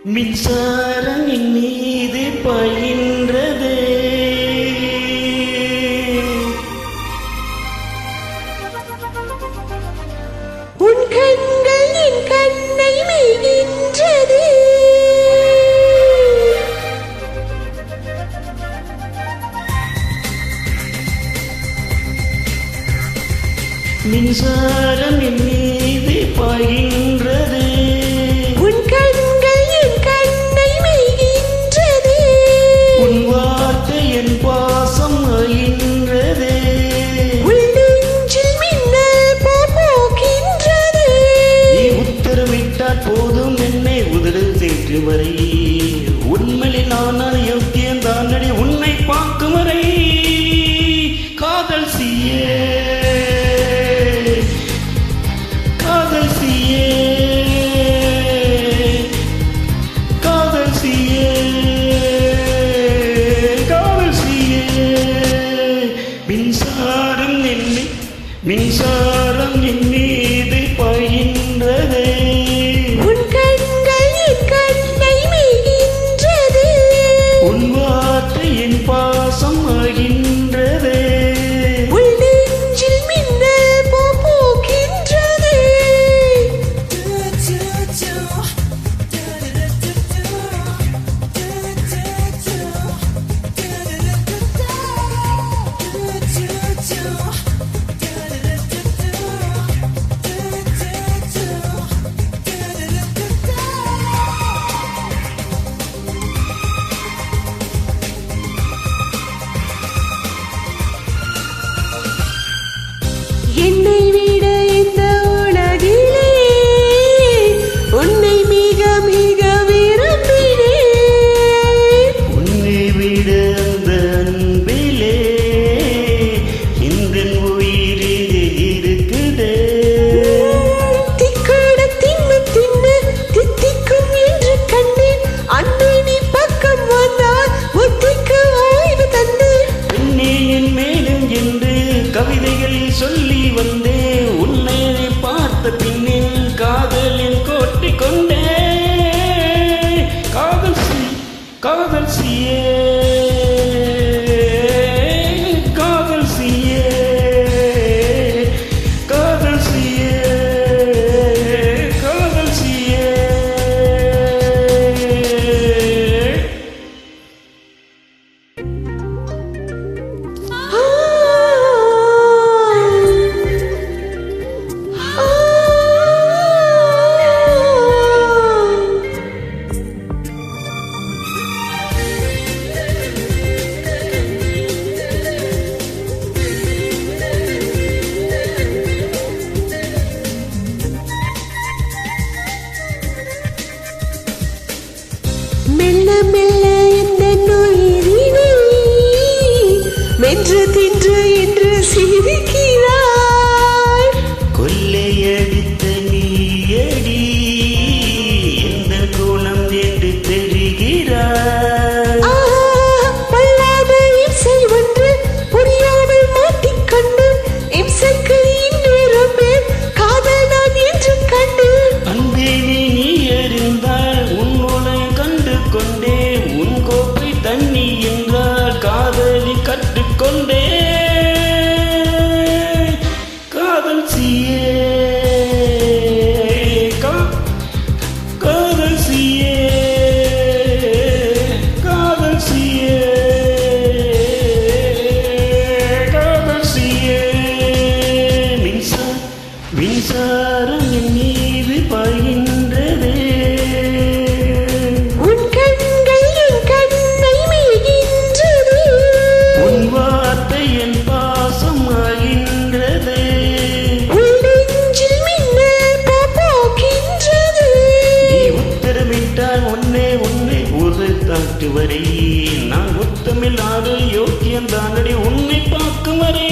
மின்சாரம் என் மீது பாய்கின்றது. உன் கண்கள் என் கண்ணை மேய்கின்றது. மின்சாரம் என் மீது பாய்கின்றது. உன் கண்கள் என் கண்ணை மேய்கின்றது. உன் வார்த்தை என் பாசம் ஆகின்றது. உள் நெஞ்சில் மின்னல் போகின்றது. நீ உத்தரவிட்டால் போதும் என்னை உதடு தேற்று வரை. உண்மையில் நான் யோக்கியம் தானடி உன்னை பார்க்கும் வரை. காதல் சீயே மின்சாரம் என் மீது பாய்கின்றது. உன் கண்கள் என் கண்ணை மேய்கின்றது. உன் வார்த்தை என் பாசம் ஆகின்றது. உள் நெஞ்சில் மின்னல் போகின்றது. என்னை விட இந்த உலகிலே உன்னை மிக மிக விரும்பினேன். உன்னை விட அந்த அன்பிலே இந்த உயிரிலே இருக்குதே. திக்காட தின்னு தின்னு தித்திக்கும் என்று கண்டேன். அன்னை நீ பக்கம் வந்தால் புத்திக்கு ஓய்வு தந்தேன். பெண்ணே என் மேலும் என்று கவிதைகளில் சொல்லி வந்தே. உன்னை பார்த்த பின்னில் காதலில் கோட்டி கொண்டே. காதல் சீயே காதல் சீயே காதல் சீயே காதல் சீயே. மெல்ல மெல்ல இந்த உயிரினை மென்று தின்று என்று சிரிக்கிறாய். கொள்ளையடித்த நீயடி எந்த குணம் என்று தெரிகிறாய். பல்லாத இம்சை ஒன்று புரியாமல் மாட்டிக்கொண்டு இம்சைக்கு இன்னொரு பேர் காதல் நான் என்று கண்டு. அன்பே நீ அறிந்தால் உன்னுளை கண்டு கொண்டே. உன் கோப்பை தண்ணி என்றால் காதலி கற்றுக்கொண்டே. காதல் சீயே காதல் சீயே காதல் சீயே காதல் சீயே. மின்சாரம் என் மீது பாய்கின்றது. உன் கண்கள் என் கண்ணை மேய்கின்றது. உன் வார்த்தை என் பாசம் ஆகின்றது. உள் நெஞ்சில் மின்னல் போகின்றது. நீ உத்தரவிட்டால் உன்னை ஒரு தாட்டு வரை. நான் உத்தமில்லாத யோக்கியம் தானடி உன்னை பார்க்கும் வரை.